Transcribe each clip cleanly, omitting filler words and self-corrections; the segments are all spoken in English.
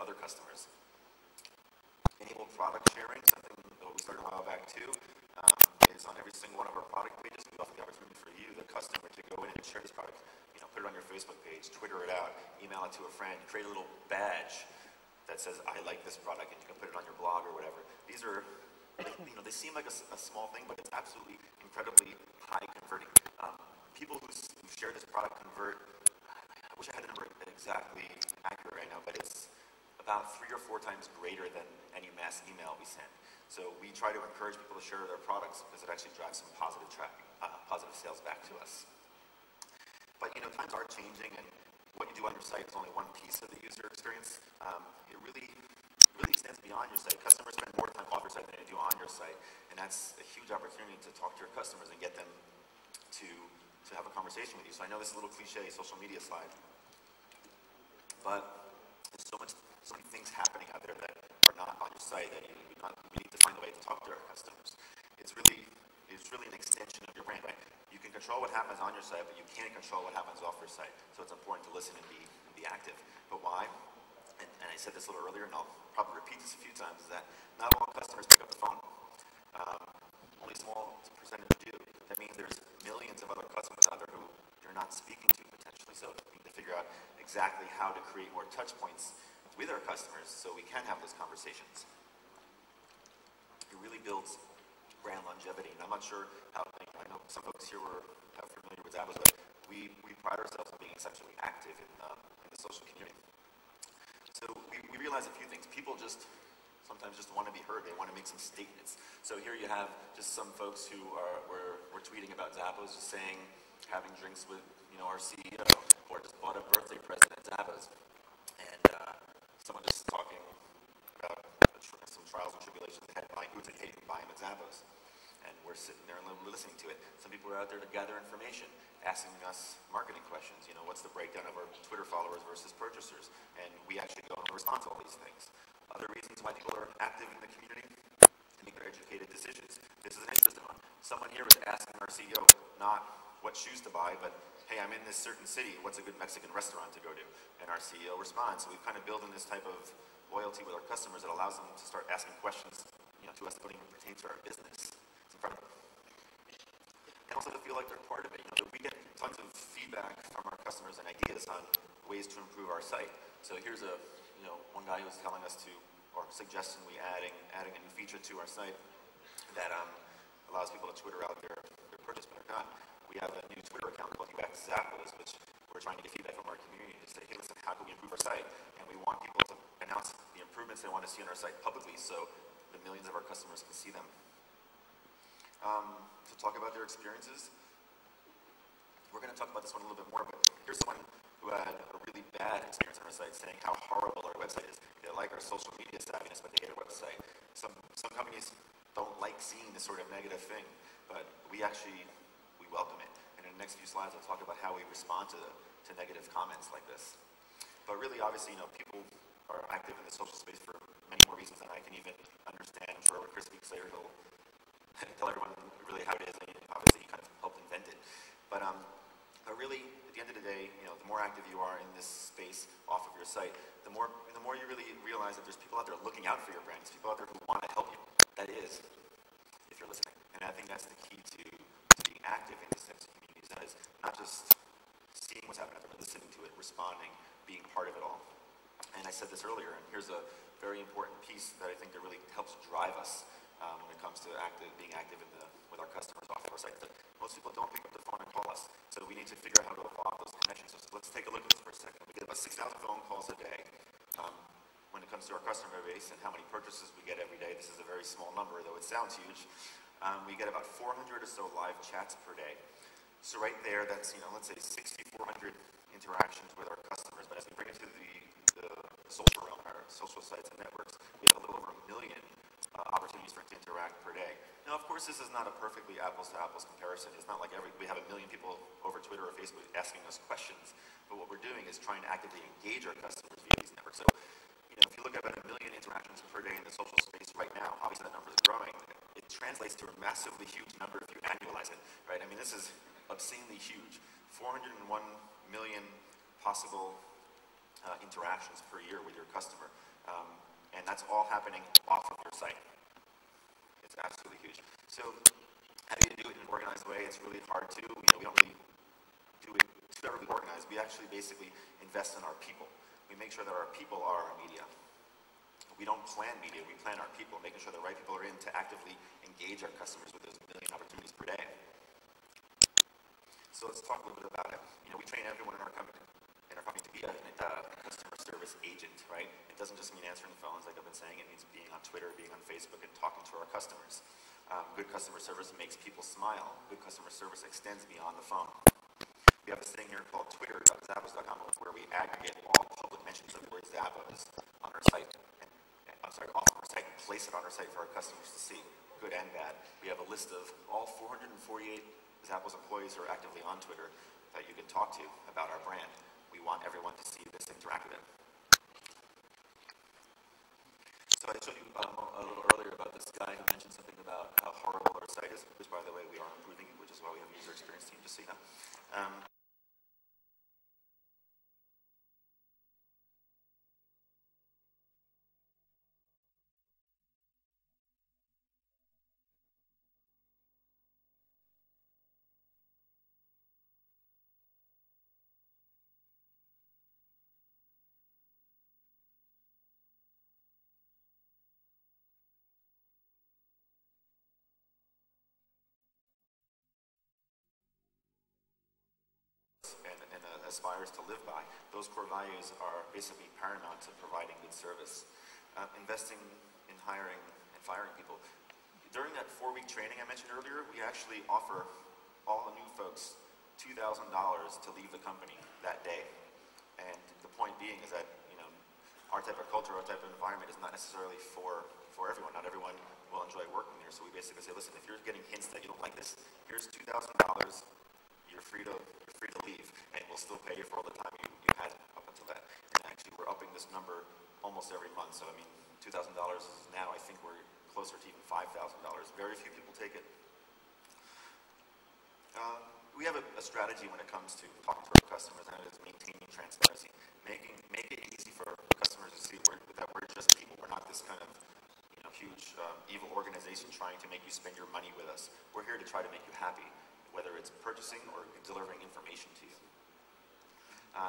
other customers. Enable product sharing, something that we started a while back too, is on every single one of our product pages. We offer the opportunity for you, the customer, to go in and share this product. Put it on your Facebook page, Twitter it out, email it to a friend, create a little badge that says, I like this product, and you can put it on your blog or whatever. These are, they seem like a small thing, but it's absolutely incredibly high converting. People who share this product convert, I wish I had the number exactly accurate right now, but it's about 3 or 4 times greater than any mass email we send. So we try to encourage people to share their products because it actually drives some positive traffic, positive sales back to us. But times are changing, and what you do on your site is only one piece of the user experience. It really extends beyond your site. Customers spend more time off your site than they do on your site, and that's a huge opportunity to talk to your customers and get them to have a conversation with you. So I know this is a little cliche social media slide, but there's so many things happening out there that are not on your site that you need to find a way to talk to our customers. It's really an extension of your brand, right? You can control what happens on your site, but you can't control what happens off your site. So it's important to listen and be active. But why? And I said this a little earlier, and I'll probably repeat this a few times, is that not all customers pick up the phone. Only a small percentage do. That means there's millions of other customers out there who you're not speaking to potentially. So we need to figure out exactly how to create more touch points with our customers so we can have those conversations. It really builds brand longevity, and I'm not sure how, I know some folks here are familiar with Zappos, but we pride ourselves on being essentially active in the social community. So we realize a few things. People sometimes just want to be heard. They want to make some statements. So here you have just some folks who were tweeting about Zappos, just saying, having drinks with our CEO, or just bought a birthday present at Zappos, and someone just talking about some trials and tribulations they had buying goods they hated buying at Zappos. And we're sitting there and listening to it. Some people are out there to gather information, asking us marketing questions. What's the breakdown of our Twitter followers versus purchasers? And we actually go and respond to all these things. Other reasons why people are active in the community, to make their educated decisions. This is an interesting one. Someone here was asking our CEO not what shoes to buy, but, hey, I'm in this certain city. What's a good Mexican restaurant to go to? And our CEO responds. So we've kind of built in this type of loyalty with our customers that allows them to start asking questions to us that don't even pertain to our business. It's incredible. And also to feel like they're part of it. We get tons of feedback from our customers and ideas on ways to improve our site. So here's one guy who was telling us or suggesting we adding a new feature to our site that allows people to Twitter out their purchase, but not. We have a new Twitter account called UX Zappos, which we're trying to get feedback from our community to say, hey, listen, how can we improve our site? And we want people to announce the improvements they want to see on our site publicly so the millions of our customers can see them. To talk about their experiences, we're going to talk about this one a little bit more, but here's someone who had a really bad experience on our site saying how horrible our website is. They like our social media savviness, but they hate our website. Some companies don't like seeing this sort of negative thing, but we welcome it. And in the next few slides, I'll talk about how we respond to negative comments like this. But really, obviously, people are active in the social space for many more reasons than I can even understand. I'm sure when Chris speaks later, he'll tell everyone really how it is, and obviously he kind of helped invent it. But really, at the end of the day, the more active you are in this space off of your site, the more you really realize that there's people out there looking out for your brand. There's people out there who want to help you. That is, if you're listening. And I think that's the key to being active in these types of communities. That is not just seeing what's happening out there, but listening to it, responding, being part of it all. And I said this earlier, and here's a very important piece that I think that really helps drive us when it comes to being active with our customers off of our site. That most people don't pick up the phone and call us, so we need to figure out how to evolve those connections. So let's take a look at this for a second. We get about 6,000 phone calls a day. When it comes to our customer base and how many purchases we get every day, this is a very small number, though it sounds huge. We get about 400 or so live chats per day. So right there, that's, let's say 6,400 interactions with our customers. But as we bring it to the social realm, our social sites and networks, we have a little over 1 million opportunities for it to interact per day. Now, of course, this is not a perfectly apples-to-apples comparison. It's not like we have 1 million people over Twitter or Facebook asking us questions. But what we're doing is trying to actively engage our customers via these networks. So, if you look at about 1 million interactions per day in the social space right now, obviously that number is growing. It translates to a massively huge number if you annualize it, right? I mean, this is obscenely huge. 401 million possible interactions per year with your customer. that's all happening off of your site. It's absolutely huge. So how do you do it in an organized way? It's really hard to. We don't really do it too ever organized. We actually basically invest in our people. We make sure that our people are our media. We don't plan media, we plan our people, making sure the right people are in to actively engage our customers with those 1 million opportunities per day. So let's talk a little bit about it. We train everyone in our company to be a customer service agent, right? It doesn't just mean answering phones like I've been saying, it means being on Twitter, being on Facebook, and talking to our customers. Good customer service makes people smile. Good customer service extends beyond the phone. We have this thing here called twitter.zappos.com where we aggregate all public mentions of the word Zappos on our site. Off our site and place it on our site for our customers to see, good and bad. We have a list of all 448 Zappos employees who are actively on Twitter that you can talk to about our brand. We want everyone to see this, interact with it. So I showed you a little earlier about this guy who mentioned something about how horrible our site is, which, by the way, we are improving, which is why we have a user experience team, just so you know. And aspires to live by. Those core values are basically paramount to providing good service. Investing in hiring and firing people. During that 4-week training I mentioned earlier, we actually offer all the new folks $2,000 to leave the company that day. And the point being is that, our type of culture, our type of environment is not necessarily for everyone. Not everyone will enjoy working there. So we basically say, listen, if you're getting hints that you don't like this, here's $2,000. You're free to leave, and we'll still pay you for all the time you had up until that. And actually, we're upping this number almost every month. So $2,000 is now, I think we're closer to even $5,000. Very few people take it. We have a strategy when it comes to talking to our customers, and it is maintaining transparency. Make it easy for customers to see that we're just people. We're not this kind of huge evil organization trying to make you spend your money with us. We're here to try to make you happy, whether it's purchasing or delivering information to you.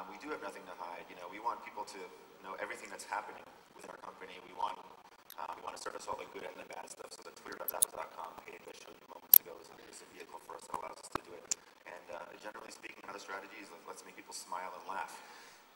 We do have nothing to hide. We want people to know everything that's happening within our company. We want to surface all the good and the bad stuff. So the twitter.zappos.com page I showed you moments ago is a vehicle for us that allows us to do it. And generally speaking, another strategy is let's make people smile and laugh.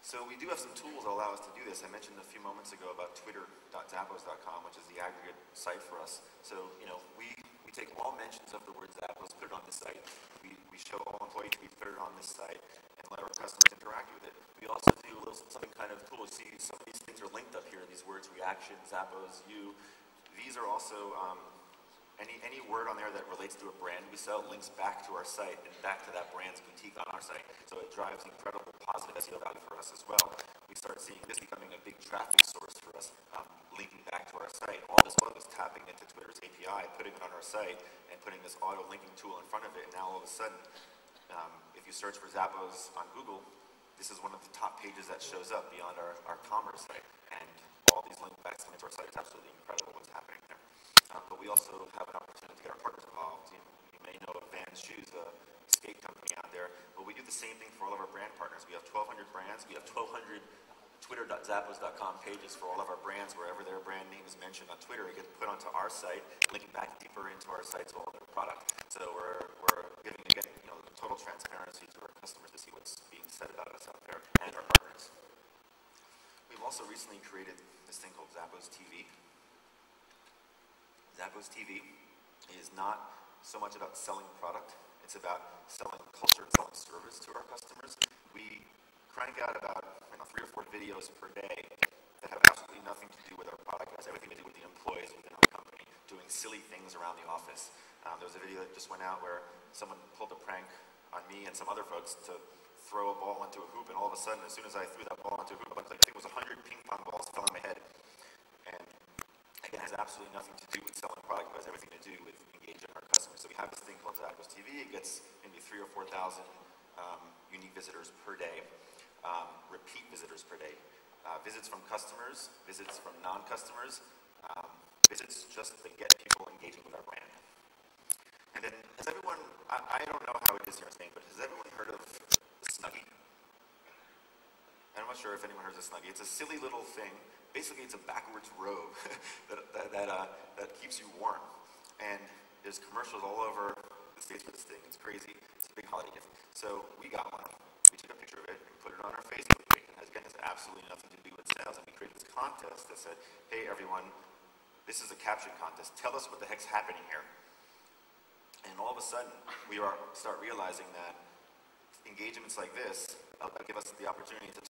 So we do have some tools that allow us to do this. I mentioned a few moments ago about twitter.zappos.com, which is the aggregate site for us. So, we take all mentions of the word Zappos, put it on the site. We show all employees we put it on this site and let our customers interact with it. We also do something kind of cool. See, some of these things are linked up here, these words, reaction, Zappos, you. These are also any word on there that relates to a brand we sell links back to our site and back to that brand's boutique on our site. So it drives incredible positive SEO value for us as well. We start seeing this becoming a big traffic source for us, linking back to our site. All this was tapping into Twitter's API, putting it on our site, and putting this auto linking tool in front of it. And now all of a sudden, if you search for Zappos on Google, this is one of the top pages that shows up beyond our commerce site. And all these link backs into our site is absolutely incredible what's happening there. But we also have an opportunity to get our partners involved. You may know of Vans Shoes, a skate company out there. But we do the same thing for all of our brand partners. We have 1,200 brands. We have 1,200 twitter.zappos.com pages for all of our brands. Wherever their brand name is mentioned on Twitter, it gets put onto our site, linking back deeper into our site to all of their product. So we're giving, again, total transparency to our customers to see what's being said about us out there and our partners. We've also recently created this thing called Zappos TV. Zappos TV is not so much about selling product, it's about selling culture and selling service to our customers. We crank out about 3 or 4 videos per day that have absolutely nothing to do with our product. It has everything to do with the employees within our company, doing silly things around the office. There was a video that just went out where someone pulled a prank on me and some other folks to throw a ball into a hoop, and all of a sudden, as soon as I threw that ball into a hoop, I think it was 100 ping pong balls fell on my head. And again, it has absolutely nothing to do with selling product, but has everything to do with engaging our customers. So we have this thing called Zappos TV. It gets maybe 3,000 or 4,000 unique visitors per day, repeat visitors per day. visits from customers, visits from non-customers, visits just to get people engaging with our brand. And then, has everyone, I don't know how it is here in Spain, but has everyone heard of the Snuggie? I'm not sure if anyone heard of the Snuggie. It's a silly little thing. Basically, it's a backwards robe that keeps you warm. And there's commercials all over the States for this thing. It's crazy. It's a big holiday gift. So we got one. We took a picture of it and put it on our Facebook page. And again, it has absolutely nothing to do with sales. And we created this contest that said, hey, everyone, this is a caption contest. Tell us what the heck's happening here. And all of a sudden, we start realizing that engagements like this give us the opportunity to